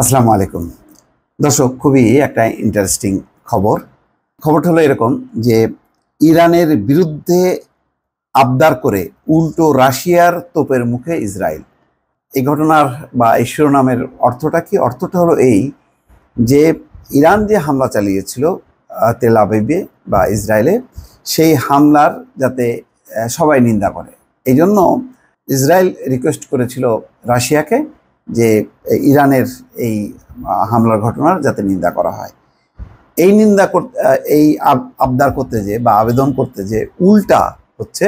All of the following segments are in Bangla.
আসসালামু আলাইকুম দর্শক, খুবই একটা ইন্টারেস্টিং খবরটা হলো এরকম যে ইরানের বিরুদ্ধে আবদার করে উল্টো রাশিয়ার তোপের মুখে ইসরায়েল। এই ঘটনার বা এই শিরোনামের অর্থটা কি? অর্থটা হলো এই যে ইরান যে হামলা চালিয়েছিল তেল আবিবে বা ইসরায়েলে, সেই হামলার যাতে সবাই নিন্দা করে, এই জন্য ইসরায়েল রিকোয়েস্ট করেছিল রাশিয়াকে যে ইরানের এই হামলার ঘটনার যাতে নিন্দা করা হয়। এই নিন্দা করতে, এই আবদার করতে যে বা আবেদন করতে যে উল্টা হচ্ছে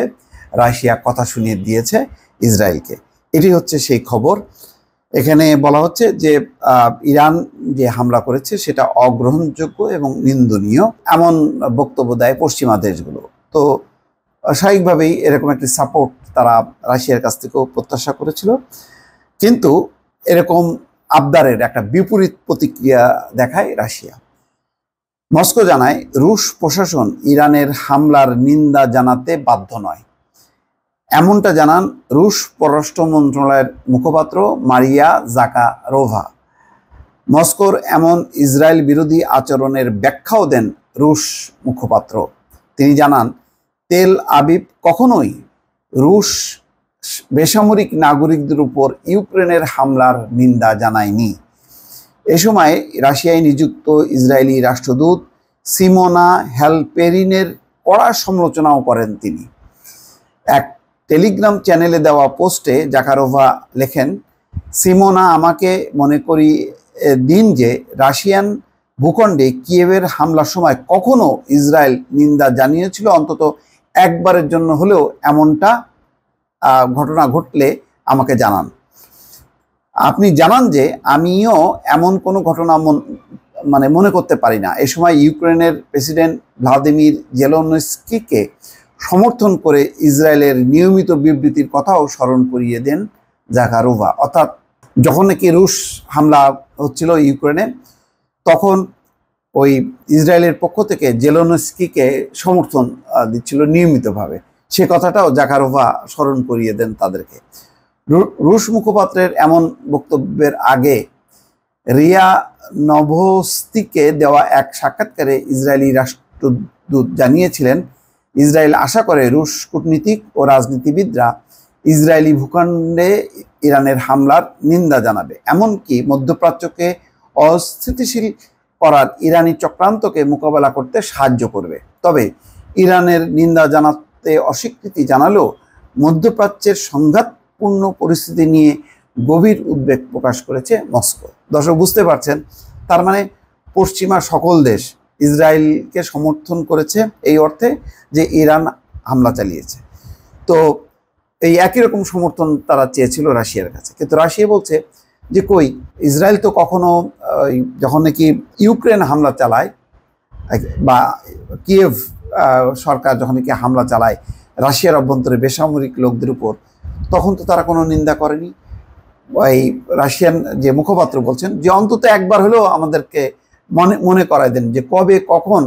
রাশিয়া কথা শুনিয়ে দিয়েছে ইসরায়েলকে। এটি হচ্ছে সেই খবর। এখানে বলা হচ্ছে যে ইরান যে হামলা করেছে সেটা অগ্রহণযোগ্য এবং নিন্দনীয়, এমন বক্তব্য দেয় পশ্চিমা দেশগুলো। তো স্বাভাবিকভাবেই এরকম একটি সাপোর্ট তারা রাশিয়ার কাছ থেকেও প্রত্যাশা করেছিল, কিন্তু এরকম আবদারের একটা বিপরীত প্রতিক্রিয়া দেখায় রাশিয়া। মস্কো জানায় রুশ প্রশাসন ইরানের হামলার নিন্দা জানাতে বাধ্য নয়। এমনটা জানান রুশ পররাষ্ট্র মন্ত্রণালয়ের মুখপাত্র মারিয়া জাকারোভা। মস্কোর এমন ইসরায়েল বিরোধী আচরণের ব্যাখ্যাও দেন রুশ মুখপাত্র। তিনি জানান, তেল আবিব কখনোই রুশ বেসামরিক নাগরিকদের উপর ইউক্রেনের হামলার নিন্দা জানায়নি। এ সময় রাশিয়ায় নিযুক্ত ইসরায়েলি রাষ্ট্রদূত সিমোনা হ্যালপেরিনের কড়া সমালোচনাও করেন তিনি। এক টেলিগ্রাম চ্যানেলে দেওয়া পোস্টে জাকারোভা লেখেন, সিমোনা আমাকে মনে করি দিন যে রাশিয়ান ভূখণ্ডে কিয়েভের হামলার সময় কখনো ইসরায়েল নিন্দা জানিয়েছিল, অন্তত একবারের জন্য হলেও এমনটা ঘটনা ঘটলে আমাকে জানান। আপনি জানান যে আমিও এমন কোনো ঘটনা মনে করতে পারি না। এ সময় ইউক্রেনের প্রেসিডেন্ট ভ্লাদিমির জেলেনস্কিকে সমর্থন করে ইসরায়েলের নিয়মিত বিবৃতির কথাও স্মরণ করিয়ে দেন জাকারোভা। অর্থাৎ যখন নাকি রুশ হামলা হচ্ছিল ইউক্রেনে, তখন ওই ইসরায়েলের পক্ষ থেকে জেলেনস্কিকে সমর্থন দিচ্ছিল নিয়মিতভাবে, সে কথাটাও জাকারোভা স্মরণ করিয়ে দেন তাদেরকে। রুশ মুখপাত্রের এমন বক্তব্যের আগে রিয়া নভোস্তিকে দেওয়া এক সাক্ষাৎকারে ইসরায়েলি রাষ্ট্রদূত জানিয়েছিলেন, ইসরায়েল আশা করে রুশ কূটনীতিক ও রাজনীতিবিদরা ইসরায়েলি ভূখণ্ডে ইরানের হামলার নিন্দা জানাবে, এমনকি মধ্যপ্রাচ্যকে অস্থিতিশীল করার ইরানি চক্রান্তকে মোকাবেলা করতে সাহায্য করবে। তবে ইরানের নিন্দা জানাতে অস্বীকৃতি জানালেও মধ্যপ্রাচ্যের সংঘাতপূর্ণ পরিস্থিতি নিয়ে গভীর উদ্বেগ প্রকাশ করেছে মস্কো। দর্শক, বুঝতে পারছেন, তার মানে পশ্চিমা সকল দেশ ইসরায়েলকে সমর্থন করেছে এই অর্থে যে ইরান হামলা চালিয়েছে। তো এই একই রকম সমর্থন তারা চেয়েছিল রাশিয়ার কাছে, কিন্তু রাশিয়া বলছে যে কই, ইসরায়েল তো কখনো যখন নাকি ইউক্রেন হামলা চালায় বা কিয়েভ সরকার যখন নাকি হামলা চালায় রাশিয়ার অভ্যন্তরে বেসামরিক লোকদের উপর, তখন তো তারা কোনো নিন্দা করেনি। এই রাশিয়ান যে মুখপাত্র বলছেন যে অন্তত একবার হলেও আমাদেরকে মনে করায় দেন যে কবে কখন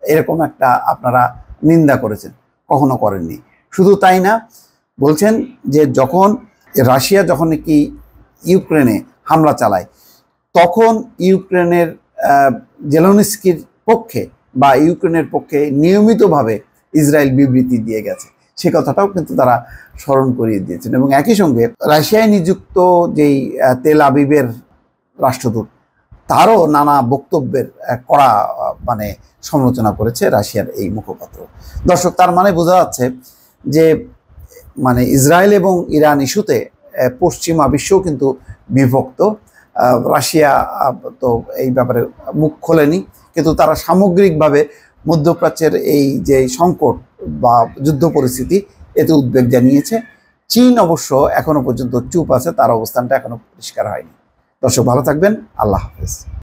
এরকম একটা আপনারা নিন্দা করেছেন, কখনো করেননি। শুধু তাই না, বলছেন যে রাশিয়া যখন নাকি ইউক্রেনে হামলা চালায়, তখন ইউক্রেনের জেলেনস্কির পক্ষে বা ইউক্রেনের পক্ষে নিয়মিতভাবে ইসরায়েল বিবৃতি দিয়ে গেছে, সে কথাটাও কিন্তু তারা স্মরণ করিয়ে দিয়েছেন। এবং একই সঙ্গে রাশিয়ায় নিযুক্ত যেই তেল আবিবের রাষ্ট্রদূত, তারও নানা বক্তব্যের কড়া সমালোচনা করেছে রাশিয়ার এই মুখপাত্র। দর্শক, তার মানে বোঝা যাচ্ছে যে ইসরায়েল এবং ইরান ইস্যুতে পশ্চিমা বিশ্বও কিন্তু বিভক্ত। রাশিয়া তো এই ব্যাপারে মুখ খোলেনি, কিন্তু তারা সামগ্রিকভাবে মধ্যপ্রাচ্যের এই যে সংকট বা যুদ্ধ পরিস্থিতি, এতে উদ্বেগ জানিয়েছে। চীন অবশ্য এখনো পর্যন্ত চুপ আছে, তার অবস্থানটা এখনো পরিষ্কার হয়নি। দর্শক, ভালো থাকবেন। আল্লাহ হাফেজ।